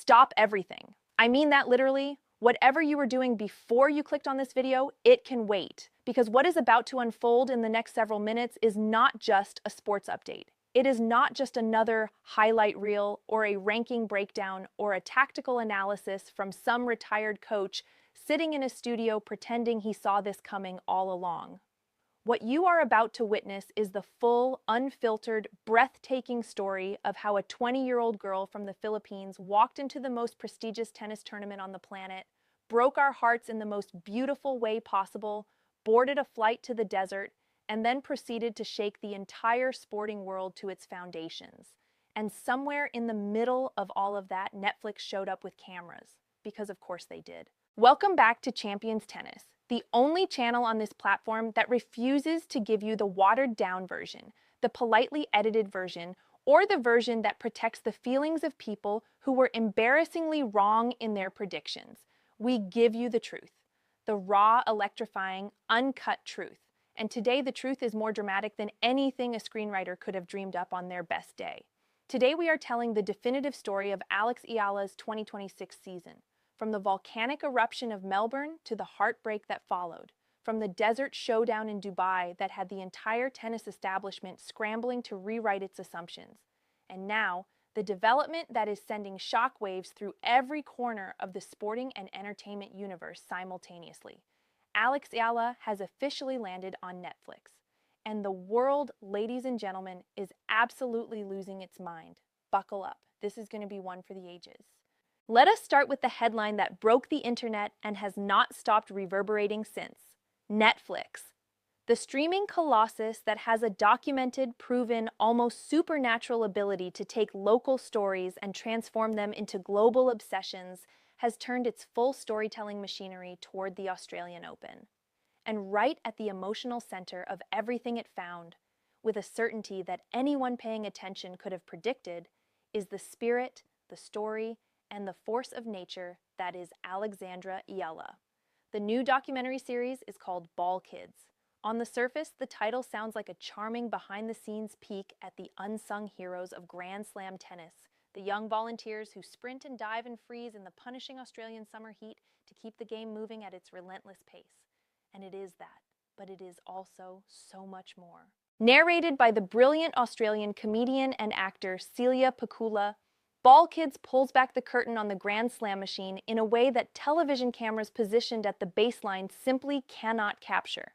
stop everything. I mean that literally. Whatever you were doing before you clicked on this video, it can wait. Because what is about to unfold in the next several minutes is not just a sports update. It is not just another highlight reel or a ranking breakdown or a tactical analysis from some retired coach sitting in a studio pretending he saw this coming all along. What you are about to witness is the full, unfiltered, breathtaking story of how a 20-year-old girl from the Philippines walked into the most prestigious tennis tournament on the planet, broke our hearts in the most beautiful way possible, boarded a flight to the desert, and then proceeded to shake the entire sporting world to its foundations. And somewhere in the middle of all of that, Netflix showed up with cameras, because of course they did. Welcome back to Champions Tennis, the only channel on this platform that refuses to give you the watered-down version, the politely edited version, or the version that protects the feelings of people who were embarrassingly wrong in their predictions. We give you the truth, the raw, electrifying, uncut truth. And today the truth is more dramatic than anything a screenwriter could have dreamed up on their best day. Today we are telling the definitive story of Eala's 2026 season. From the volcanic eruption of Melbourne to the heartbreak that followed, from the desert showdown in Dubai that had the entire tennis establishment scrambling to rewrite its assumptions, and now the development that is sending shockwaves through every corner of the sporting and entertainment universe simultaneously. Yala has officially landed on Netflix, and the world, ladies and gentlemen, is absolutely losing its mind. Buckle up, this is going to be one for the ages. Let us start with the headline that broke the internet and has not stopped reverberating since. Netflix. The streaming colossus that has a documented, proven, almost supernatural ability to take local stories and transform them into global obsessions has turned its full storytelling machinery toward the Australian Open. And right at the emotional center of everything it found, with a certainty that anyone paying attention could have predicted, is the spirit, the story, and the force of nature that is Alexandra Yala. The new documentary series is called Ball Kids. On the surface, the title sounds like a charming behind-the-scenes peek at the unsung heroes of Grand Slam tennis, the young volunteers who sprint and dive and freeze in the punishing Australian summer heat to keep the game moving at its relentless pace. And it is that, but it is also so much more. Narrated by the brilliant Australian comedian and actor Celia Pakula, Ball Kids pulls back the curtain on the Grand Slam machine in a way that television cameras positioned at the baseline simply cannot capture.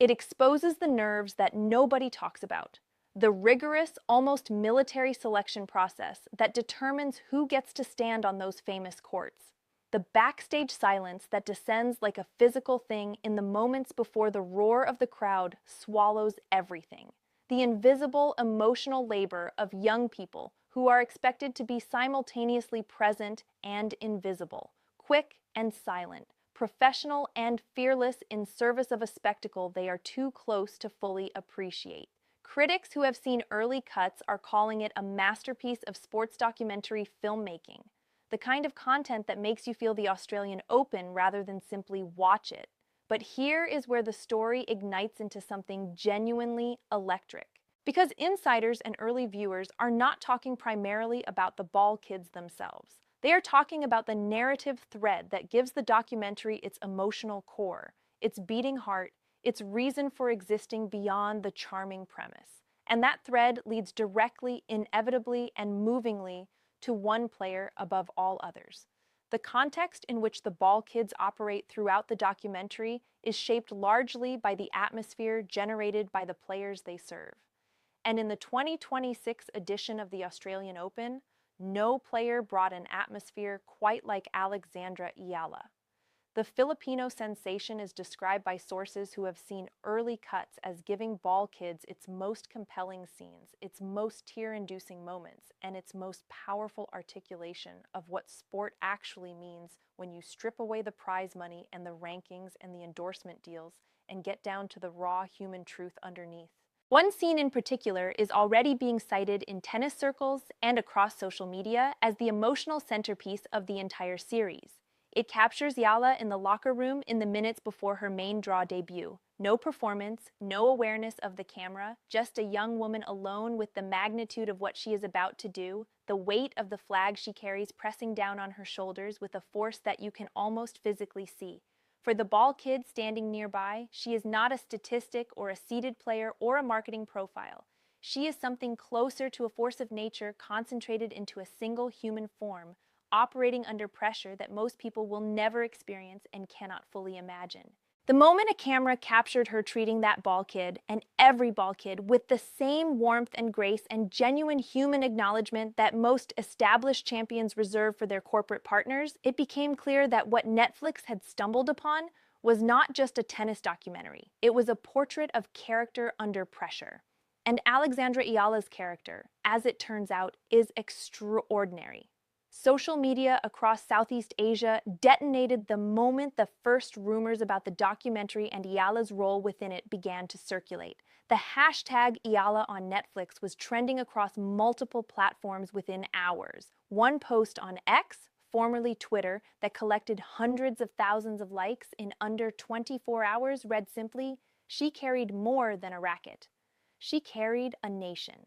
It exposes the nerves that nobody talks about, the rigorous, almost military selection process that determines who gets to stand on those famous courts, the backstage silence that descends like a physical thing in the moments before the roar of the crowd swallows everything, the invisible emotional labor of young people who are expected to be simultaneously present and invisible, quick and silent, professional and fearless in service of a spectacle they are too close to fully appreciate. Critics who have seen early cuts are calling it a masterpiece of sports documentary filmmaking, the kind of content that makes you feel the Australian Open rather than simply watch it. But here is where the story ignites into something genuinely electric. Because insiders and early viewers are not talking primarily about the Ball Kids themselves. They are talking about the narrative thread that gives the documentary its emotional core, its beating heart, its reason for existing beyond the charming premise. And that thread leads directly, inevitably, and movingly to one player above all others. The context in which the Ball Kids operate throughout the documentary is shaped largely by the atmosphere generated by the players they serve. And in the 2026 edition of the Australian Open, no player brought an atmosphere quite like Alexandra Eala. The Filipino sensation is described by sources who have seen early cuts as giving Ball Kids its most compelling scenes, its most tear-inducing moments, and its most powerful articulation of what sport actually means when you strip away the prize money and the rankings and the endorsement deals and get down to the raw human truth underneath. One scene in particular is already being cited in tennis circles and across social media as the emotional centerpiece of the entire series. It captures Yala in the locker room in the minutes before her main draw debut. No performance, no awareness of the camera, just a young woman alone with the magnitude of what she is about to do, the weight of the flag she carries pressing down on her shoulders with a force that you can almost physically see. For the ball kid standing nearby, she is not a statistic or a seeded player or a marketing profile. She is something closer to a force of nature concentrated into a single human form, operating under pressure that most people will never experience and cannot fully imagine. The moment a camera captured her treating that ball kid, and every ball kid, with the same warmth and grace and genuine human acknowledgement that most established champions reserve for their corporate partners, it became clear that what Netflix had stumbled upon was not just a tennis documentary. It was a portrait of character under pressure. And Alexandra Eala's character, as it turns out, is extraordinary. Social media across Southeast Asia detonated the moment the first rumors about the documentary and Eala's role within it began to circulate. The hashtag Eala on Netflix was trending across multiple platforms within hours. One post on X, formerly Twitter, that collected hundreds of thousands of likes in under 24 hours read simply, "She carried more than a racket. She carried a nation."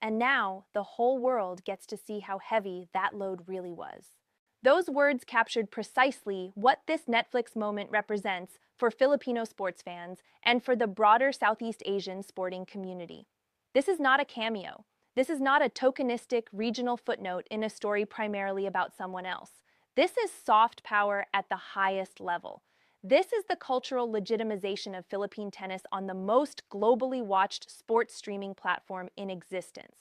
And now, the whole world gets to see how heavy that load really was. Those words captured precisely what this Netflix moment represents for Filipino sports fans and for the broader Southeast Asian sporting community. This is not a cameo. This is not a tokenistic regional footnote in a story primarily about someone else. This is soft power at the highest level. This is the cultural legitimization of Philippine tennis on the most globally watched sports streaming platform in existence.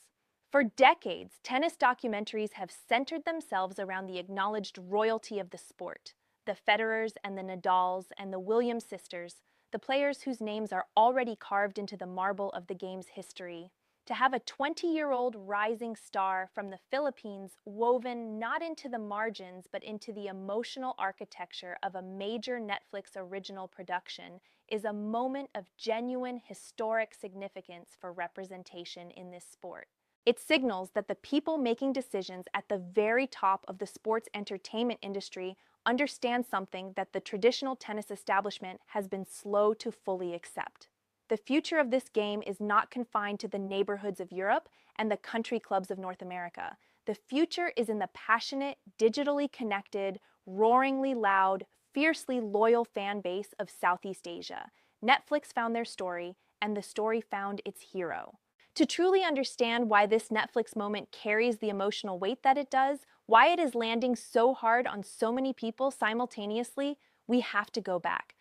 For decades, tennis documentaries have centered themselves around the acknowledged royalty of the sport, the Federers and the Nadals and the Williams sisters, the players whose names are already carved into the marble of the game's history. To have a 20-year-old rising star from the Philippines woven not into the margins but into the emotional architecture of a major Netflix original production is a moment of genuine historic significance for representation in this sport. It signals that the people making decisions at the very top of the sports entertainment industry understand something that the traditional tennis establishment has been slow to fully accept. The future of this game is not confined to the neighborhoods of Europe and the country clubs of North America. The future is in the passionate, digitally connected, roaringly loud, fiercely loyal fan base of Southeast Asia. Netflix found their story, and the story found its hero. To truly understand why this Netflix moment carries the emotional weight that it does, why it is landing so hard on so many people simultaneously, we have to go back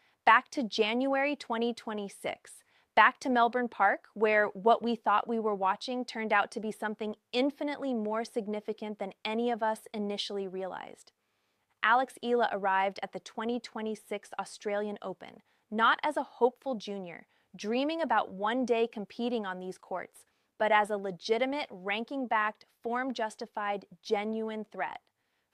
to January 2026. Back to Melbourne Park, where what we thought we were watching turned out to be something infinitely more significant than any of us initially realized. Alex Eala arrived at the 2026 Australian Open, not as a hopeful junior, dreaming about one day competing on these courts, but as a legitimate, ranking-backed, form-justified, genuine threat.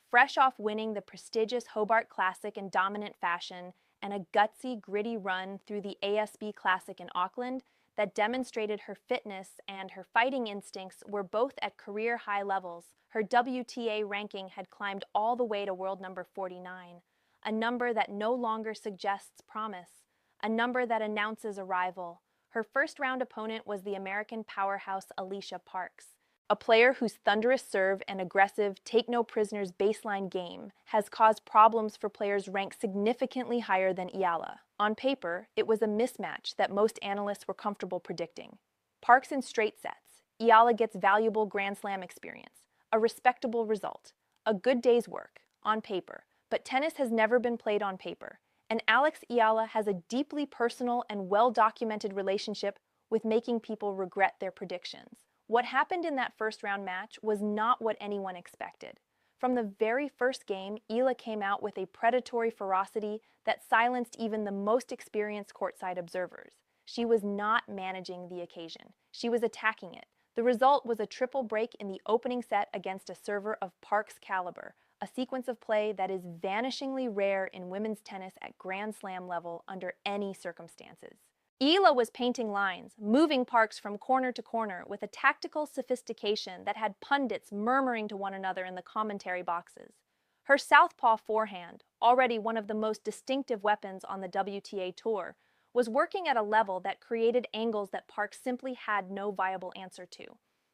Fresh off winning the prestigious Hobart Classic in dominant fashion, and a gutsy, gritty run through the ASB Classic in Auckland that demonstrated her fitness and her fighting instincts were both at career-high levels. Her WTA ranking had climbed all the way to world number 49, a number that no longer suggests promise, a number that announces arrival. Her first-round opponent was the American powerhouse Alicia Parks, a player whose thunderous serve and aggressive take-no-prisoners baseline game has caused problems for players ranked significantly higher than Eala. On paper, it was a mismatch that most analysts were comfortable predicting. Parks in straight sets, Eala gets valuable Grand Slam experience, a respectable result, a good day's work, on paper. But tennis has never been played on paper, and Alex Eala has a deeply personal and well-documented relationship with making people regret their predictions. What happened in that first-round match was not what anyone expected. From the very first game, Eala came out with a predatory ferocity that silenced even the most experienced courtside observers. She was not managing the occasion. She was attacking it. The result was a triple break in the opening set against a server of Parks' caliber, a sequence of play that is vanishingly rare in women's tennis at Grand Slam level under any circumstances. Eala was painting lines, moving Parks from corner to corner with a tactical sophistication that had pundits murmuring to one another in the commentary boxes. Her southpaw forehand, already one of the most distinctive weapons on the WTA tour, was working at a level that created angles that Park simply had no viable answer to.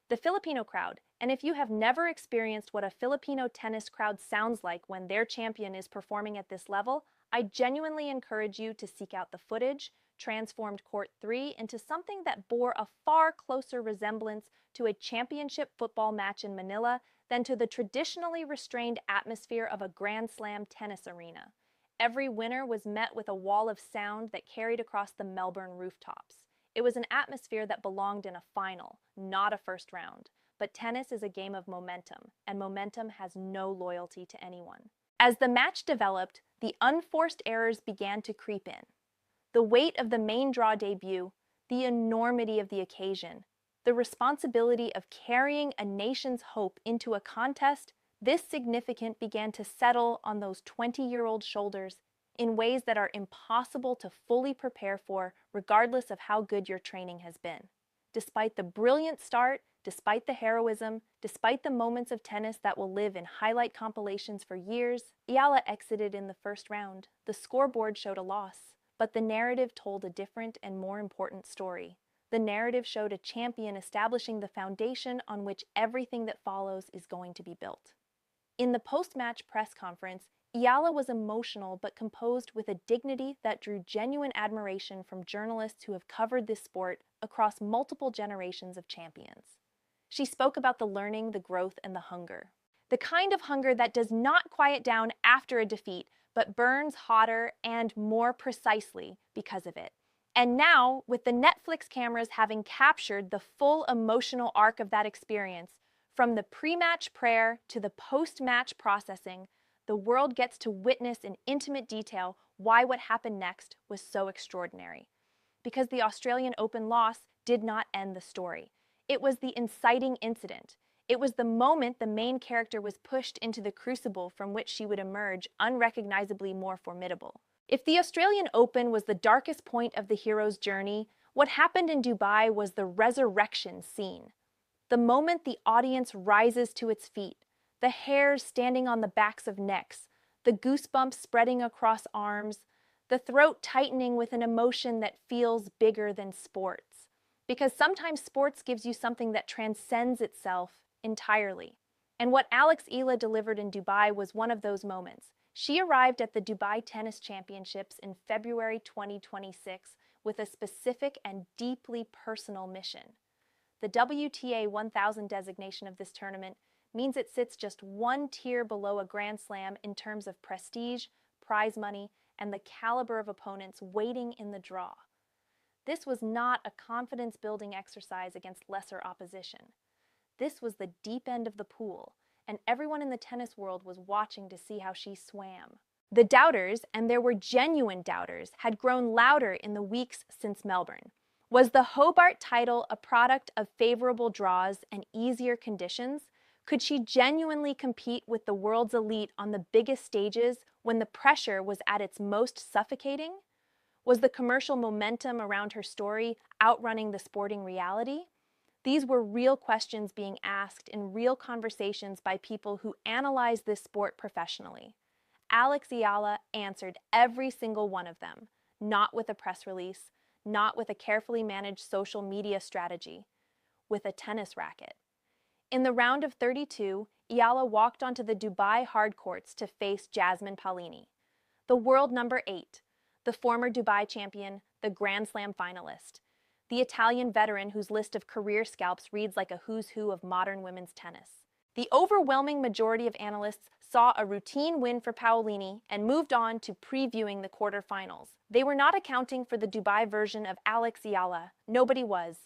The Filipino crowd, and if you have never experienced what a Filipino tennis crowd sounds like when their champion is performing at this level, I genuinely encourage you to seek out the footage, transformed Court 3 into something that bore a far closer resemblance to a championship football match in Manila than to the traditionally restrained atmosphere of a Grand Slam tennis arena. Every winner was met with a wall of sound that carried across the Melbourne rooftops. It was an atmosphere that belonged in a final, not a first round. But tennis is a game of momentum, and momentum has no loyalty to anyone. As the match developed, the unforced errors began to creep in. The weight of the main draw debut, the enormity of the occasion, the responsibility of carrying a nation's hope into a contest this significant began to settle on those 20-year-old shoulders in ways that are impossible to fully prepare for, regardless of how good your training has been. Despite the brilliant start, despite the heroism, despite the moments of tennis that will live in highlight compilations for years, Eala exited in the first round. The scoreboard showed a loss, but the narrative told a different and more important story. The narrative showed a champion establishing the foundation on which everything that follows is going to be built. In the post-match press conference, Yala was emotional but composed with a dignity that drew genuine admiration from journalists who have covered this sport across multiple generations of champions. She spoke about the learning, the growth, and the hunger. The kind of hunger that does not quiet down after a defeat, but burns hotter and more precisely because of it. And now, with the Netflix cameras having captured the full emotional arc of that experience, from the pre-match prayer to the post-match processing, the world gets to witness in intimate detail why what happened next was so extraordinary. Because the Australian Open loss did not end the story. It was the inciting incident. It was the moment the main character was pushed into the crucible from which she would emerge unrecognizably more formidable. If the Australian Open was the darkest point of the hero's journey, what happened in Dubai was the resurrection scene. The moment the audience rises to its feet, the hairs standing on the backs of necks, the goosebumps spreading across arms, the throat tightening with an emotion that feels bigger than sports. Because sometimes sports gives you something that transcends itself entirely. And what Eala delivered in Dubai was one of those moments. She arrived at the Dubai Tennis Championships in February 2026 with a specific and deeply personal mission. The WTA 1000 designation of this tournament means it sits just one tier below a Grand Slam in terms of prestige, prize money, and the caliber of opponents waiting in the draw. This was not a confidence-building exercise against lesser opposition. This was the deep end of the pool, and everyone in the tennis world was watching to see how she swam. The doubters, and there were genuine doubters, had grown louder in the weeks since Melbourne. Was the Hobart title a product of favorable draws and easier conditions? Could she genuinely compete with the world's elite on the biggest stages when the pressure was at its most suffocating? Was the commercial momentum around her story outrunning the sporting reality? These were real questions being asked in real conversations by people who analyze this sport professionally. Eala answered every single one of them, not with a press release, not with a carefully managed social media strategy, with a tennis racket. In the round of 32, Eala walked onto the Dubai hard courts to face Jasmine Paolini, the world number 8, the former Dubai champion, the Grand Slam finalist, the Italian veteran whose list of career scalps reads like a who's who of modern women's tennis. The overwhelming majority of analysts saw a routine win for Paolini and moved on to previewing the quarterfinals. They were not accounting for the Dubai version of Eala. Nobody was.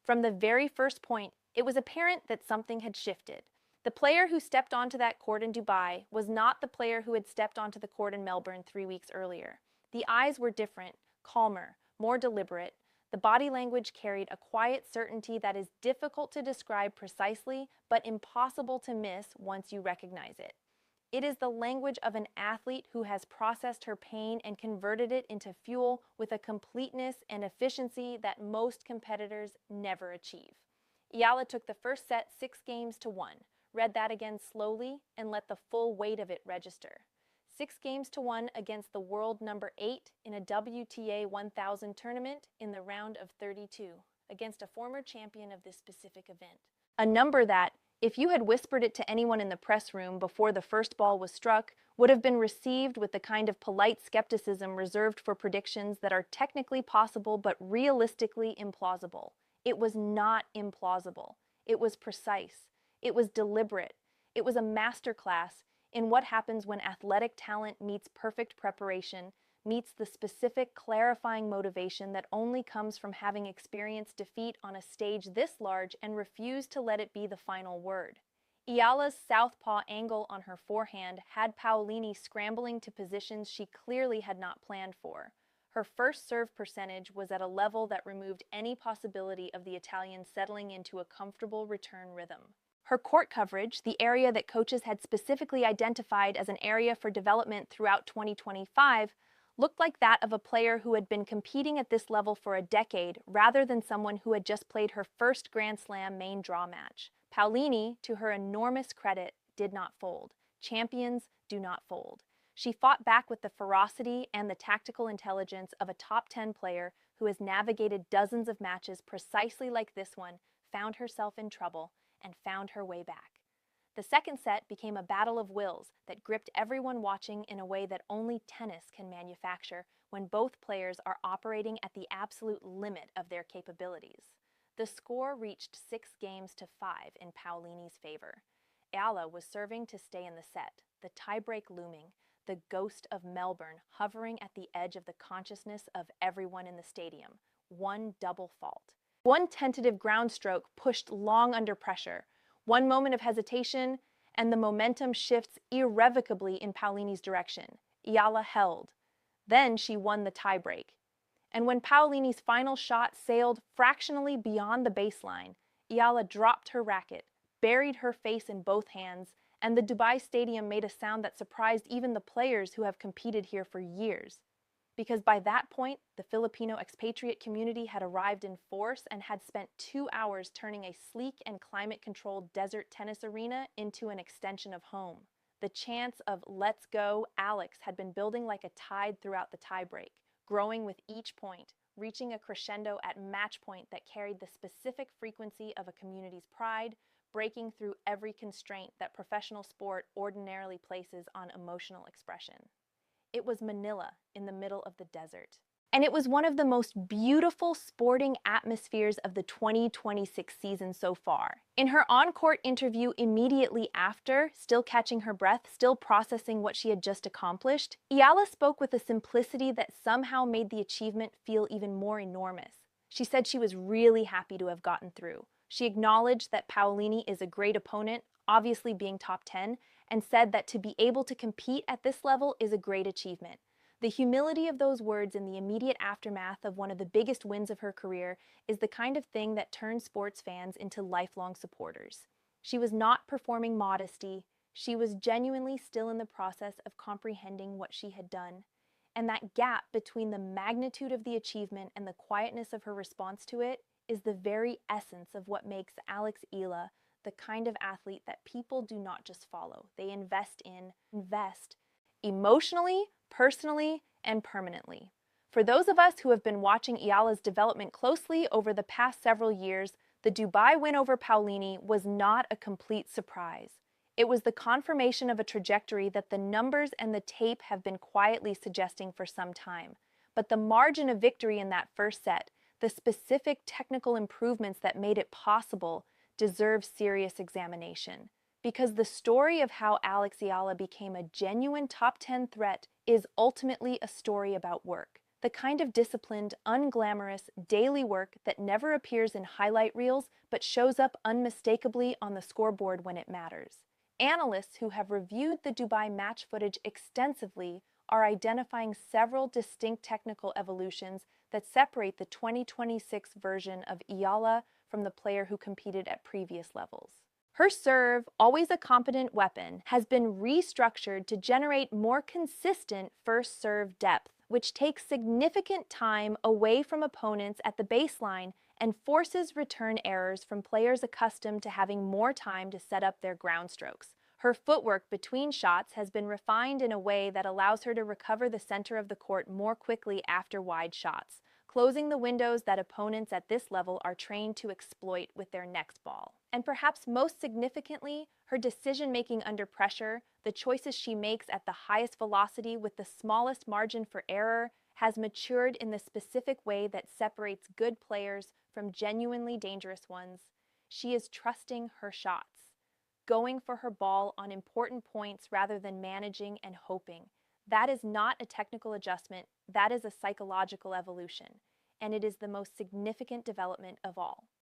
From the very first point, it was apparent that something had shifted. The player who stepped onto that court in Dubai was not the player who had stepped onto the court in Melbourne 3 weeks earlier. The eyes were different, calmer, more deliberate. The body language carried a quiet certainty that is difficult to describe precisely, but impossible to miss once you recognize it. It is the language of an athlete who has processed her pain and converted it into fuel with a completeness and efficiency that most competitors never achieve. Eala took the first set 6-1, read that again slowly, and let the full weight of it register. 6-1 against the world number 8 in a WTA 1000 tournament in the round of 32 against a former champion of this specific event. A number that, if you had whispered it to anyone in the press room before the first ball was struck, would have been received with the kind of polite skepticism reserved for predictions that are technically possible but realistically implausible. It was not implausible. It was precise. It was deliberate. It was a masterclass in what happens when athletic talent meets perfect preparation, meets the specific clarifying motivation that only comes from having experienced defeat on a stage this large and refused to let it be the final word. Eala's southpaw angle on her forehand had Paolini scrambling to positions she clearly had not planned for. Her first serve percentage was at a level that removed any possibility of the Italian settling into a comfortable return rhythm. Her court coverage, the area that coaches had specifically identified as an area for development throughout 2025, looked like that of a player who had been competing at this level for a decade rather than someone who had just played her first Grand Slam main draw match. Paolini, to her enormous credit, did not fold. Champions do not fold. She fought back with the ferocity and the tactical intelligence of a top 10 player who has navigated dozens of matches precisely like this one, found herself in trouble, and found her way back. The second set became a battle of wills that gripped everyone watching in a way that only tennis can manufacture when both players are operating at the absolute limit of their capabilities. The score reached 6-5 in Paolini's favor. Eala was serving to stay in the set, the tiebreak looming, the ghost of Melbourne hovering at the edge of the consciousness of everyone in the stadium. One double fault. One tentative ground stroke pushed long under pressure. One moment of hesitation, and the momentum shifts irrevocably in Paolini's direction. Yala held. Then she won the tiebreak. And when Paolini's final shot sailed fractionally beyond the baseline, Eala dropped her racket, buried her face in both hands, and the Dubai stadium made a sound that surprised even the players who have competed here for years. Because by that point, the Filipino expatriate community had arrived in force and had spent 2 hours turning a sleek and climate-controlled desert tennis arena into an extension of home. The chants of "Let's go, Alex" had been building like a tide throughout the tiebreak, growing with each point, reaching a crescendo at match point that carried the specific frequency of a community's pride, breaking through every constraint that professional sport ordinarily places on emotional expression. It was Manila in the middle of the desert. And it was one of the most beautiful sporting atmospheres of the 2026 season so far. In her on-court interview immediately after, still catching her breath, still processing what she had just accomplished, Eala spoke with a simplicity that somehow made the achievement feel even more enormous. She said she was really happy to have gotten through. She acknowledged that Paolini is a great opponent, obviously being top 10, and said that to be able to compete at this level is a great achievement. The humility of those words in the immediate aftermath of one of the biggest wins of her career is the kind of thing that turns sports fans into lifelong supporters. She was not performing modesty. She was genuinely still in the process of comprehending what she had done. And that gap between the magnitude of the achievement and the quietness of her response to it is the very essence of what makes Alex Eala the kind of athlete that people do not just follow. They invest emotionally, personally, and permanently. For those of us who have been watching Eala's development closely over the past several years, the Dubai win over Paolini was not a complete surprise. It was the confirmation of a trajectory that the numbers and the tape have been quietly suggesting for some time. But the margin of victory in that first set, the specific technical improvements that made it possible, deserves serious examination. Because the story of how Alex Eala became a genuine top 10 threat is ultimately a story about work. The kind of disciplined, unglamorous, daily work that never appears in highlight reels but shows up unmistakably on the scoreboard when it matters. Analysts who have reviewed the Dubai match footage extensively are identifying several distinct technical evolutions that separate the 2026 version of Eala from the player who competed at previous levels. Her serve, always a competent weapon, has been restructured to generate more consistent first serve depth, which takes significant time away from opponents at the baseline and forces return errors from players accustomed to having more time to set up their ground strokes. Her footwork between shots has been refined in a way that allows her to recover the center of the court more quickly after wide shots, closing the windows that opponents at this level are trained to exploit with their next ball. And perhaps most significantly, her decision-making under pressure, the choices she makes at the highest velocity with the smallest margin for error, has matured in the specific way that separates good players from genuinely dangerous ones. She is trusting her shots, going for her ball on important points rather than managing and hoping. That is not a technical adjustment, that is a psychological evolution, and it is the most significant development of all.